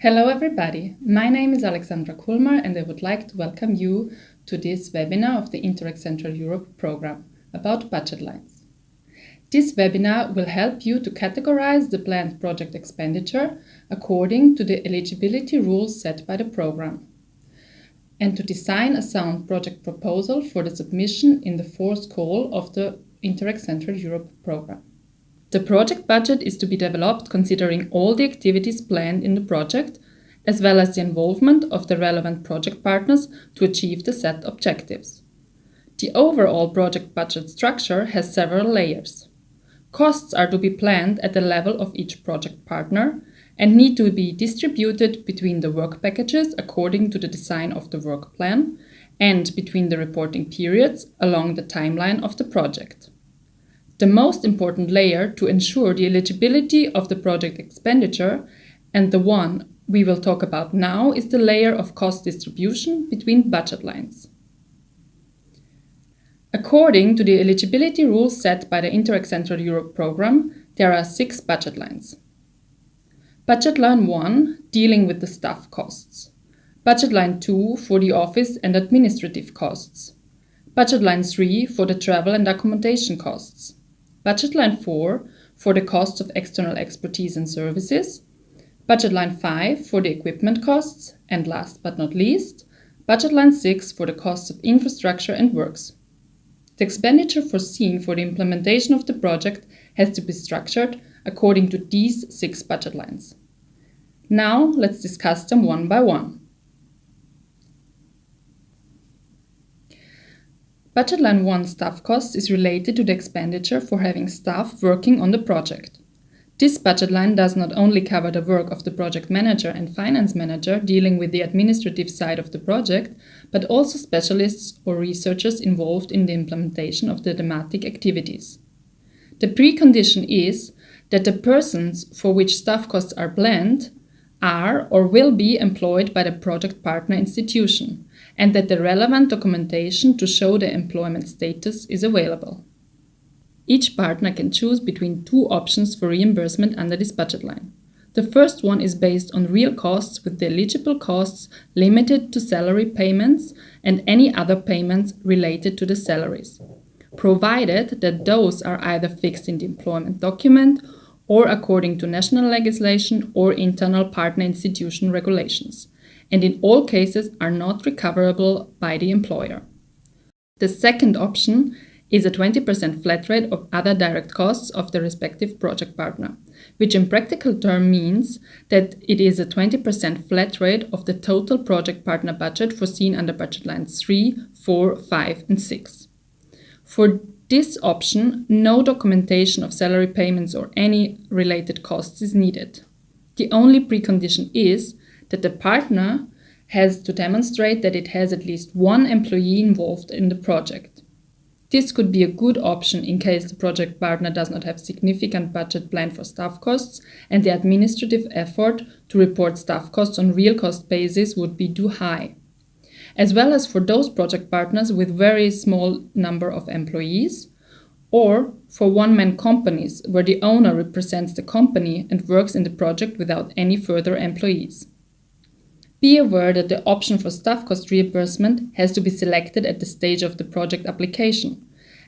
Hello everybody, my name is Alexandra Kulmer and I would like to welcome you to this webinar of the Interreg Central Europe program about budget lines. This webinar will help you to categorize the planned project expenditure according to the eligibility rules set by the program and to design a sound project proposal for the submission in the fourth call of the Interreg Central Europe program. The project budget is to be developed considering all the activities planned in the project, as well as the involvement of the relevant project partners to achieve the set objectives. The overall project budget structure has several layers. Costs are to be planned at the level of each project partner and need to be distributed between the work packages according to the design of the work plan and between the reporting periods along the timeline of the project. The most important layer to ensure the eligibility of the project expenditure, and the one we will talk about now, is the layer of cost distribution between budget lines. According to the eligibility rules set by the Interreg Central Europe program, there are 6 budget lines. Budget line 1, dealing with the staff costs. Budget line 2, for the office and administrative costs. Budget line 3, for the travel and accommodation costs. Budget line 4, for the costs of external expertise and services. Budget line 5, for the equipment costs. And last but not least, budget line 6, for the costs of infrastructure and works. The expenditure foreseen for the implementation of the project has to be structured according to these 6 budget lines. Now let's discuss them one by one. Budget line 1 staff costs is related to the expenditure for having staff working on the project. This budget line does not only cover the work of the project manager and finance manager dealing with the administrative side of the project, but also specialists or researchers involved in the implementation of the thematic activities. The precondition is that the persons for which staff costs are planned are or will be employed by the project partner institution, and that the relevant documentation to show the employment status is available. Each partner can choose between 2 options for reimbursement under this budget line. The first one is based on real costs, with the eligible costs limited to salary payments and any other payments related to the salaries, provided that those are either fixed in the employment document or according to national legislation or internal partner institution regulations, and in all cases are not recoverable by the employer. The second option is a 20% flat rate of other direct costs of the respective project partner, which in practical terms means that it is a 20% flat rate of the total project partner budget foreseen under budget lines 3, 4, 5 and 6. For this option, no documentation of salary payments or any related costs is needed. The only precondition is that the partner has to demonstrate that it has at least 1 employee involved in the project. This could be a good option in case the project partner does not have significant budget planned for staff costs and the administrative effort to report staff costs on real cost basis would be too high, as well as for those project partners with very small number of employees, or for one-man companies where the owner represents the company and works in the project without any further employees. Be aware that the option for staff cost reimbursement has to be selected at the stage of the project application,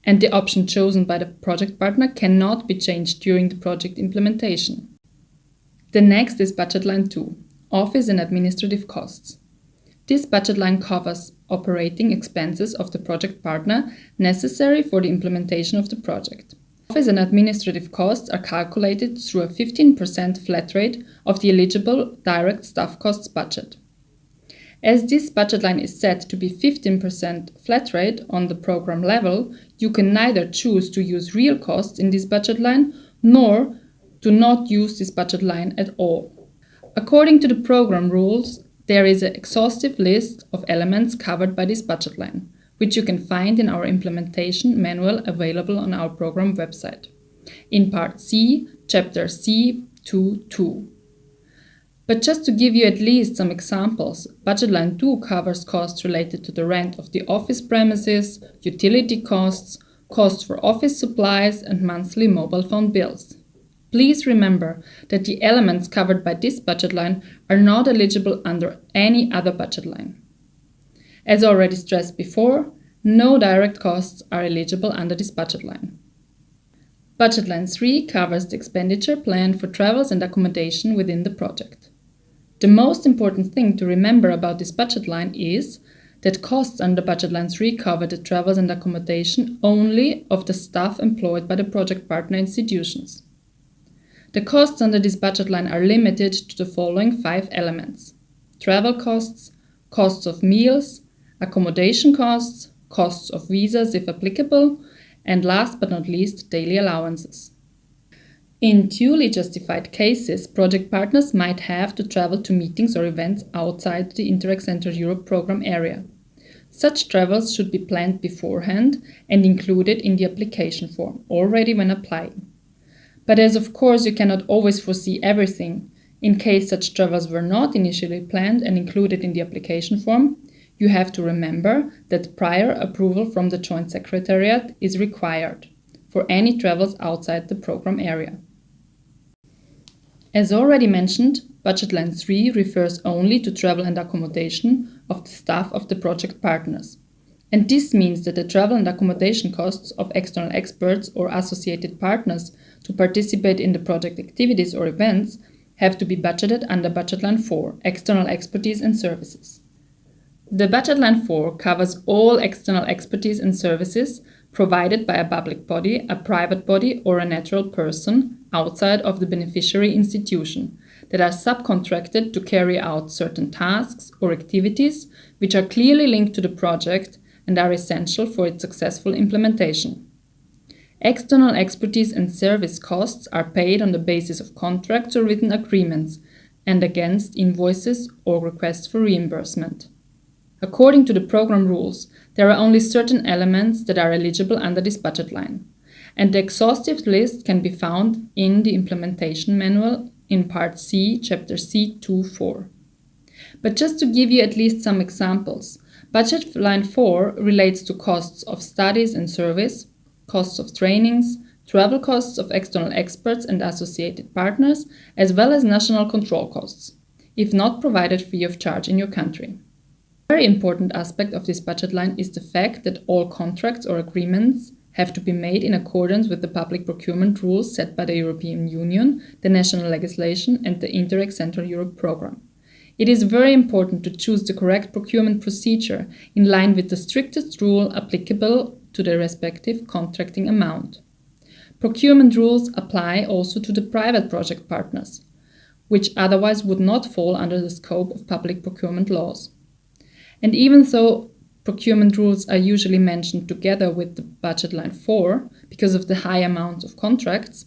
and the option chosen by the project partner cannot be changed during the project implementation. The next is budget line 2, office and administrative costs. This budget line covers operating expenses of the project partner necessary for the implementation of the project. Office and administrative costs are calculated through a 15% flat rate of the eligible direct staff costs budget. As this budget line is set to be 15% flat rate on the program level, you can neither choose to use real costs in this budget line nor to not use this budget line at all. According to the program rules, there is an exhaustive list of elements covered by this budget line, which you can find in our implementation manual available on our program website, in Part C, Chapter C 2.2. But just to give you at least some examples, budget line 2 covers costs related to the rent of the office premises, utility costs, costs for office supplies and monthly mobile phone bills. Please remember that the elements covered by this budget line are not eligible under any other budget line. As already stressed before, no direct costs are eligible under this budget line. Budget line 3 covers the expenditure planned for travels and accommodation within the project. The most important thing to remember about this budget line is that costs under budget line 3 cover the travels and accommodation only of the staff employed by the project partner institutions. The costs under this budget line are limited to the following 5 elements: travel costs, costs of meals, accommodation costs, costs of visas if applicable, and last but not least, daily allowances. In duly justified cases, project partners might have to travel to meetings or events outside the Interreg Central Europe program area. Such travels should be planned beforehand and included in the application form, already when applying. But as of course you cannot always foresee everything, in case such travels were not initially planned and included in the application form, you have to remember that prior approval from the Joint Secretariat is required for any travels outside the program area. As already mentioned, Budget Line 3 refers only to travel and accommodation of the staff of the project partners. And this means that the travel and accommodation costs of external experts or associated partners to participate in the project activities or events have to be budgeted under Budget Line 4, External Expertise and Services. The Budget Line 4 covers all external expertise and services provided by a public body, a private body, or a natural person outside of the beneficiary institution that are subcontracted to carry out certain tasks or activities which are clearly linked to the project and are essential for its successful implementation. External expertise and service costs are paid on the basis of contracts or written agreements and against invoices or requests for reimbursement. According to the program rules, there are only certain elements that are eligible under this budget line, and the exhaustive list can be found in the implementation manual in Part C, Chapter C2.4. But just to give you at least some examples, Budget Line 4 relates to costs of studies and service, costs of trainings, travel costs of external experts and associated partners, as well as national control costs, if not provided free of charge in your country. A very important aspect of this budget line is the fact that all contracts or agreements have to be made in accordance with the public procurement rules set by the European Union, the national legislation, and the Interreg Central Europe program. It is very important to choose the correct procurement procedure in line with the strictest rule applicable to the respective contracting amount. Procurement rules apply also to the private project partners, which otherwise would not fall under the scope of public procurement laws. And even though procurement rules are usually mentioned together with the Budget Line 4 because of the high amount of contracts,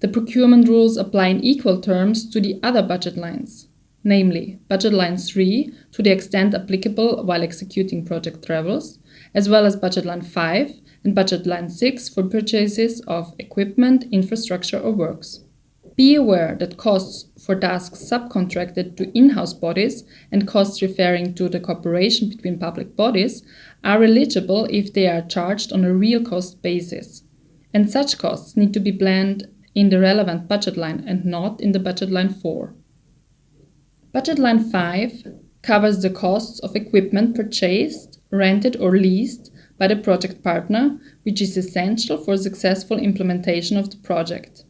the procurement rules apply in equal terms to the other budget lines, namely Budget Line 3 to the extent applicable while executing project travels, as well as Budget Line 5 and Budget Line 6 for purchases of equipment, infrastructure or works. Be aware that costs for tasks subcontracted to in-house bodies and costs referring to the cooperation between public bodies are eligible if they are charged on a real cost basis, and such costs need to be planned in the relevant budget line and not in the Budget Line 4. Budget Line 5 covers the costs of equipment purchased, rented or leased by the project partner, which is essential for successful implementation of the project.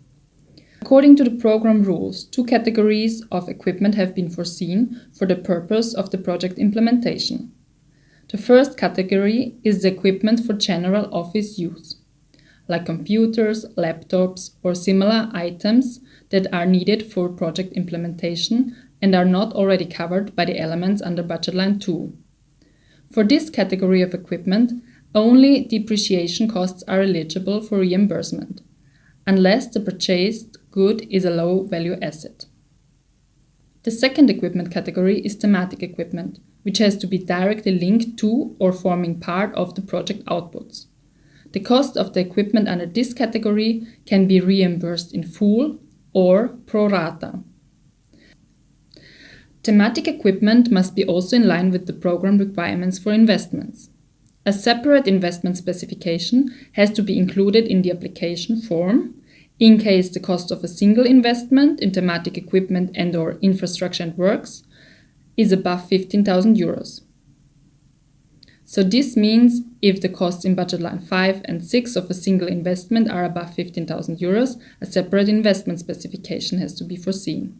According to the program rules, 2 categories of equipment have been foreseen for the purpose of the project implementation. The first category is the equipment for general office use, like computers, laptops, or similar items that are needed for project implementation and are not already covered by the elements under Budget Line 2. For this category of equipment, only depreciation costs are eligible for reimbursement, unless the purchased good is a low-value asset. The second equipment category is thematic equipment, which has to be directly linked to or forming part of the project outputs. The cost of the equipment under this category can be reimbursed in full or pro rata. Thematic equipment must be also in line with the program requirements for investments. A separate investment specification has to be included in the application form In case the cost of a single investment in thematic equipment and/or infrastructure and works is above 15,000 euros. So this means if the costs in budget line 5 and 6 of a single investment are above 15,000 euros, a separate investment specification has to be foreseen.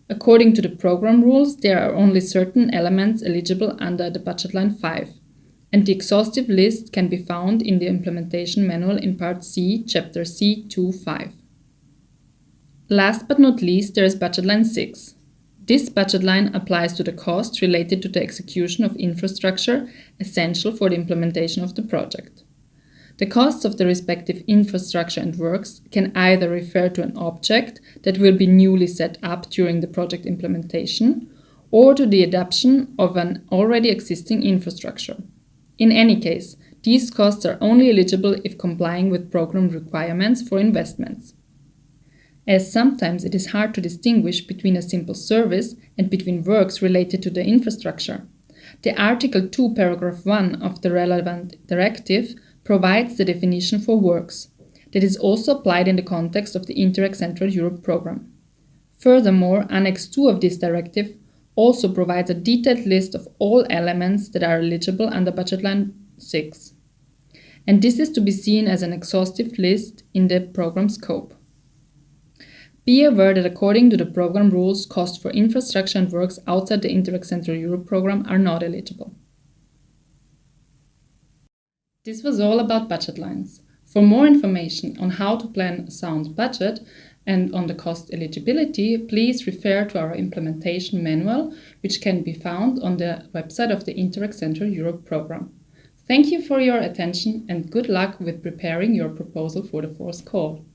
According to the program rules, there are only certain elements eligible under the budget line 5, and the exhaustive list can be found in the implementation manual in Part C, Chapter C2.5. Last but not least, there is budget line 6. This budget line applies to the costs related to the execution of infrastructure essential for the implementation of the project. The costs of the respective infrastructure and works can either refer to an object that will be newly set up during the project implementation or to the adoption of an already existing infrastructure. In any case, these costs are only eligible if complying with program requirements for investments. As sometimes it is hard to distinguish between a simple service and between works related to the infrastructure, the Article 2, Paragraph 1 of the relevant directive provides the definition for works that is also applied in the context of the Interreg Central Europe program. Furthermore, Annex 2 of this directive also provides a detailed list of all elements that are eligible under budget line 6. And this is to be seen as an exhaustive list in the program scope. Be aware that according to the program rules, costs for infrastructure and works outside the Interreg Central Europe program are not eligible. This was all about budget lines. For more information on how to plan a sound budget and on the cost eligibility, please refer to our implementation manual, which can be found on the website of the Interreg Central Europe program. Thank you for your attention and good luck with preparing your proposal for the fourth call.